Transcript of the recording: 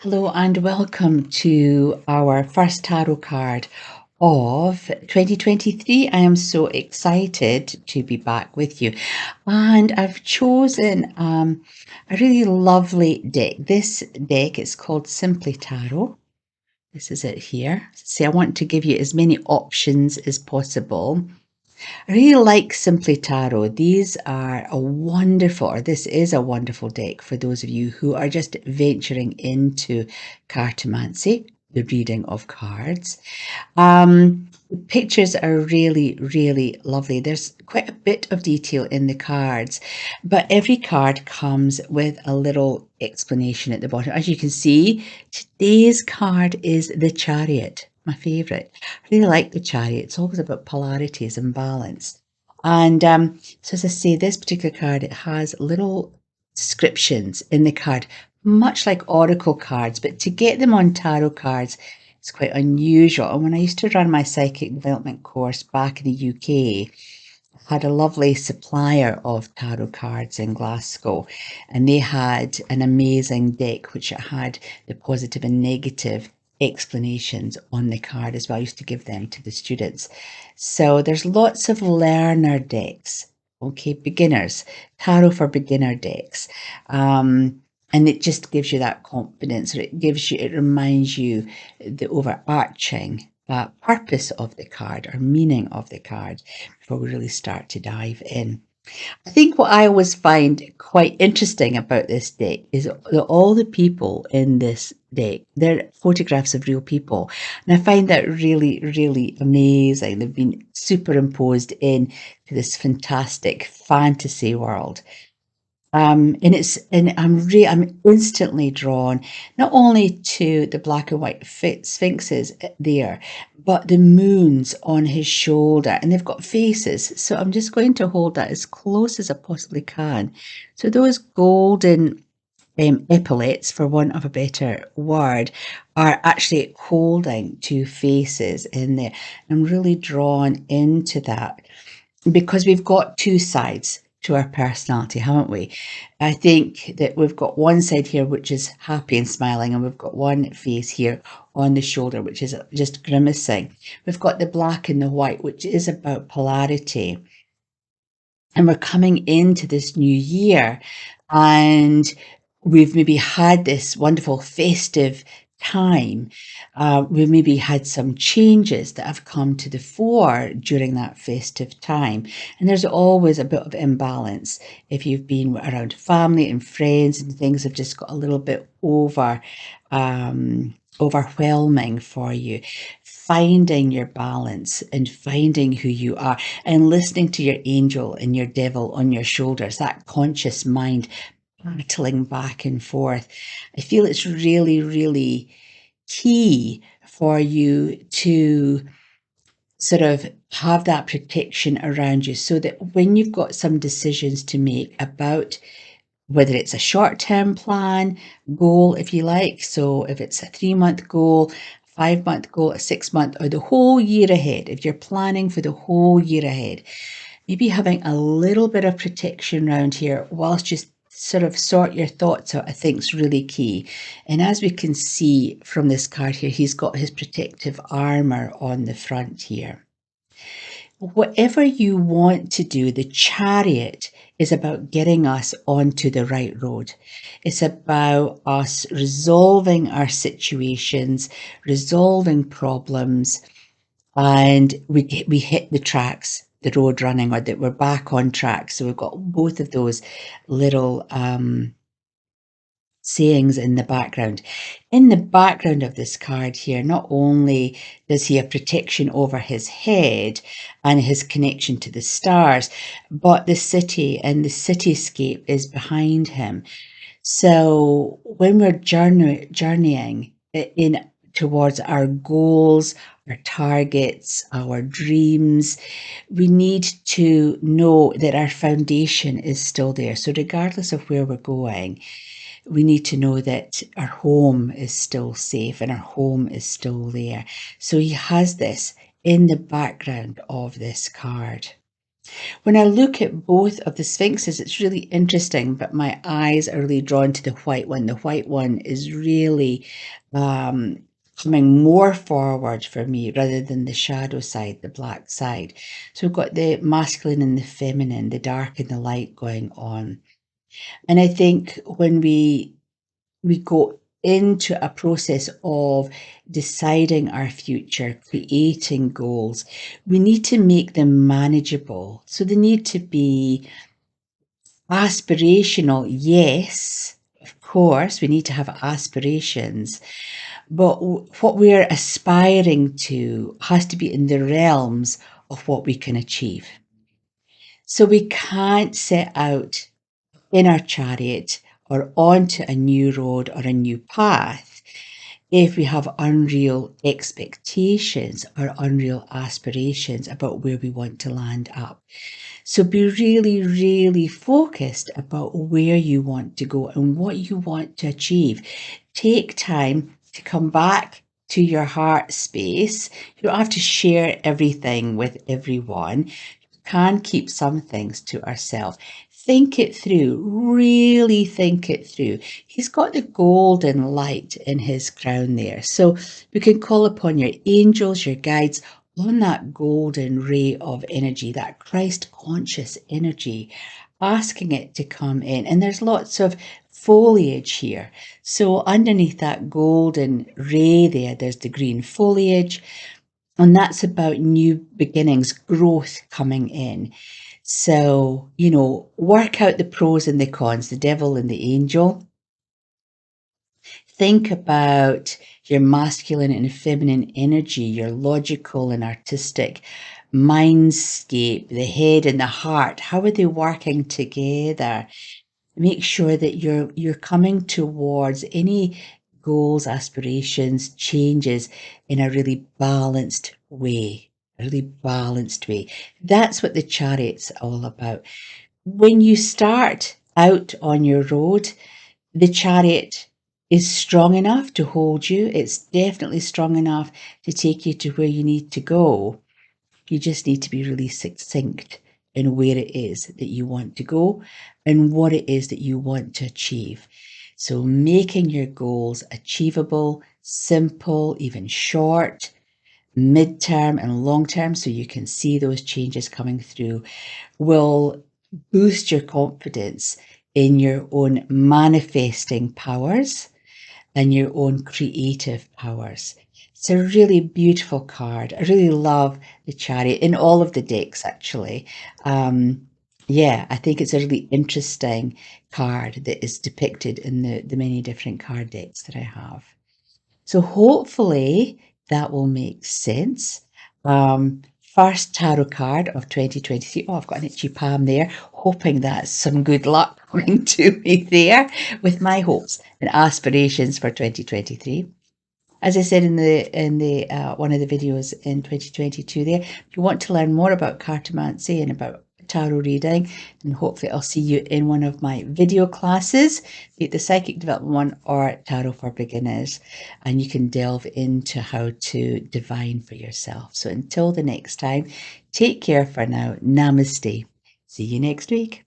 Hello and welcome to our first tarot card of 2023. I am so excited to be back with you. And I've chosen a really lovely deck. This deck is called Simply Tarot. This is it here. See, I want to give you as many options as possible. I really like Simply Tarot. These are a wonderful, or this is a wonderful deck for those of you who are just venturing into cartomancy, the reading of cards. The pictures are really, really lovely. There's quite a bit of detail in the cards, but every card comes with a little explanation at the bottom. As you can see, today's card is the chariot, my favourite. I really like the chariot. It's always about polarities and balance. And so as I say, this particular card, it has little descriptions in the card, much like oracle cards, but to get them on tarot cards, it's quite unusual. And when I used to run my psychic development course back in the UK, I had a lovely supplier of tarot cards in Glasgow, and they had an amazing deck which had the positive and negative explanations on the card as well. I used to give them to the students. So there's lots of learner decks, okay, beginners, tarot for beginner decks. And it just gives you that confidence, or it reminds you the overarching purpose of the card or meaning of the card before we really start to dive in. I think what I always find quite interesting about this deck is that all the people in this deck, they're photographs of real people. And I find that really, really amazing. They've been superimposed into this fantastic fantasy world. I'm instantly drawn not only to the black and white sphinxes there, but the moons on his shoulder, and they've got faces. So I'm just going to hold that as close as I possibly can. So those golden epaulets, for want of a better word, are actually holding two faces in there. I'm really drawn into that because we've got two sides to our personality, haven't we? I think that we've got one side here which is happy and smiling, and we've got one face here on the shoulder which is just grimacing. We've got the black and the white, which is about polarity. And we're coming into this new year, and we've maybe had this wonderful festive time. We've maybe had some changes that have come to the fore during that festive time. And there's always a bit of imbalance if you've been around family and friends and things have just got a little bit overwhelming for you. Finding your balance and finding who you are and listening to your angel and your devil on your shoulders, that conscious mind battling back and forth. I feel it's really, really key for you to sort of have that protection around you so that when you've got some decisions to make about whether it's a short-term plan, goal, if you like, so if it's a 3-month goal, 5-month goal, a 6-month, or the whole year ahead, if you're planning for the whole year ahead, maybe having a little bit of protection around here whilst you sort of sort your thoughts out, I think is really key. And as we can see from this card here, he's got his protective armor on the front here. Whatever you want to do, the chariot is about getting us onto the right road. It's about us resolving our situations, resolving problems, and we hit the tracks, the road running, or that we're back on track. So we've got both of those little sayings in the background. In the background of this card here, not only does he have protection over his head and his connection to the stars, but the city and the cityscape is behind him. So when we're journeying in towards our goals, our targets, our dreams, we need to know that our foundation is still there. So regardless of where we're going, we need to know that our home is still safe and our home is still there. So he has this in the background of this card. When I look at both of the sphinxes, it's really interesting, but my eyes are really drawn to the white one. The white one is really coming more forward for me rather than the shadow side, the black side. So we've got the masculine and the feminine, the dark and the light going on. And I think when we go into a process of deciding our future, creating goals, we need to make them manageable. So they need to be aspirational, yes, of course, we need to have aspirations, but what we're aspiring to has to be in the realms of what we can achieve. So we can't set out in our chariot or onto a new road or a new path if we have unreal expectations or unreal aspirations about where we want to land up. So be really, really focused about where you want to go and what you want to achieve. Take time to come back to your heart space. You don't have to share everything with everyone. You can keep some things to ourselves. Think it through, really think it through. He's got the golden light in his crown there. So we can call upon your angels, your guides, on that golden ray of energy, that Christ conscious energy, asking it to come in. And there's lots of foliage here. So underneath that golden ray there, there's the green foliage. And that's about new beginnings, growth coming in. So, work out the pros and the cons, the devil and the angel. Think about your masculine and feminine energy, your logical and artistic mindscape, the head and the heart. How are they working together? Make sure that you're coming towards any goals, aspirations, changes in a really balanced way. A really balanced way. That's what the chariot's all about. When you start out on your road, the chariot is strong enough to hold you. It's definitely strong enough to take you to where you need to go. You just need to be really succinct in where it is that you want to go and what it is that you want to achieve. So making your goals achievable, simple, even short, mid-term and long-term, so you can see those changes coming through, will boost your confidence in your own manifesting powers and your own creative powers. It's a really beautiful card. I really love the chariot in all of the decks, actually. Yeah, I think it's a really interesting card that is depicted in the many different card decks that I have. So hopefully that will make sense. First tarot card of 2023. Oh, I've got an itchy palm there, hoping that's some good luck coming to me there with my hopes and aspirations for 2023. As I said in the one of the videos in 2022 there, if you want to learn more about cartomancy and about tarot reading, then hopefully I'll see you in one of my video classes, be it the Psychic Development one or Tarot for Beginners, and you can delve into how to divine for yourself. So until the next time, take care for now. Namaste. See you next week.